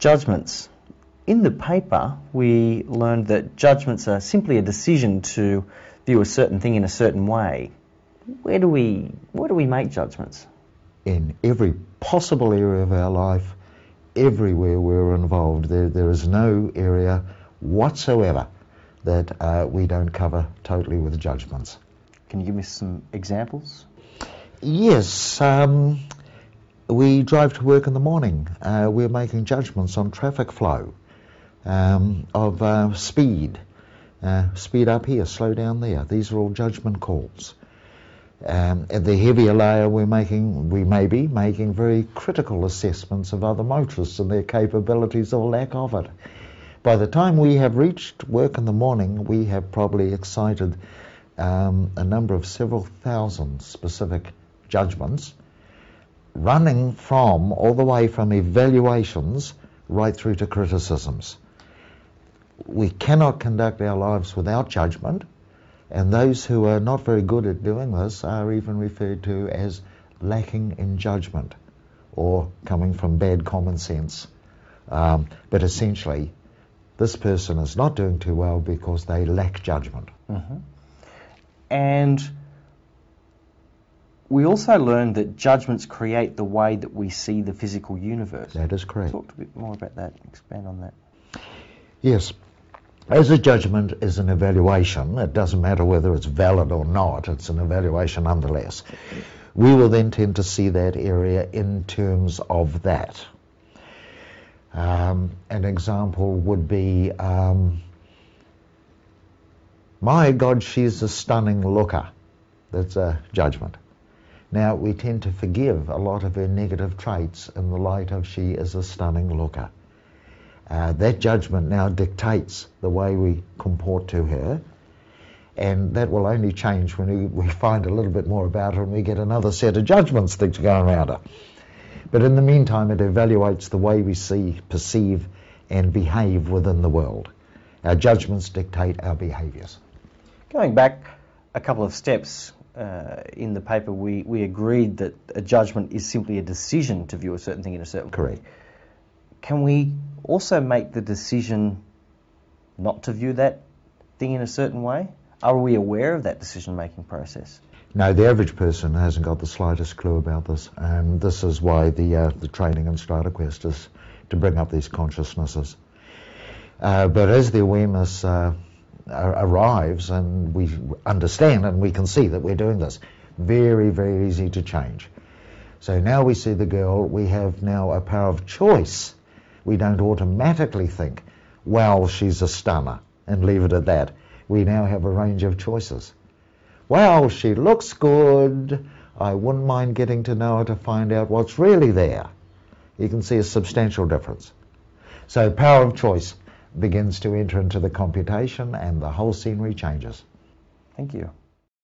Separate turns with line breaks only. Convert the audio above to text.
Judgments. In the paper, we learned that judgments are simply a decision to view a certain thing in a certain way. Where do we make judgments?
In every possible area of our life, everywhere we're involved. There is no area whatsoever that we don't cover totally with judgments.
Can you give me some examples?
Yes. We drive to work in the morning. We're making judgments on traffic flow, of speed. Speed up here, slow down there. These are all judgment calls. At the heavier layer, we may be making very critical assessments of other motorists and their capabilities or lack of it. By the time we have reached work in the morning, we have probably excited a number of several thousand specific judgments, running from all the way from evaluations right through to criticisms. We cannot conduct our lives without judgment, and those who are not very good at doing this are even referred to as lacking in judgment or coming from bad common sense. But essentially, this person is not doing too well because they lack judgment.
Mm-hmm. And we also learned that judgments create the way that we see the physical universe.
That is correct.
Talk a bit more about that, expand on that.
Yes. As a judgment is an evaluation, it doesn't matter whether it's valid or not, it's an evaluation nonetheless. We will then tend to see that area in terms of that. An example would be, my God, she's a stunning looker. That's a judgment. Now, we tend to forgive a lot of her negative traits in the light of she is a stunning looker. That judgment now dictates the way we comport to her, and that will only change when we find a little bit more about her and we get another set of judgments that go around her. But in the meantime, it evaluates the way we see, perceive, and behave within the world. Our judgments dictate our behaviours.
Going back a couple of steps, in the paper we agreed that a judgment is simply a decision to view a certain thing in a certain way.
Correct.
Can we also make the decision not to view that thing in a certain way? Are we aware of that decision-making process?
No, the average person hasn't got the slightest clue about this, and this is why the training in StrataQuest is to bring up these consciousnesses. But as the awareness arrives and we understand and we can see that we're doing this, very, very easy to change. So now we see the girl, we have now a power of choice. We don't automatically think, well, she's a stunner, and leave it at that. We now have a range of choices. Well, she looks good. I wouldn't mind getting to know her to find out what's really there. You can see a substantial difference. So power of choice begins to enter into the computation and the whole scenery changes.
Thank you.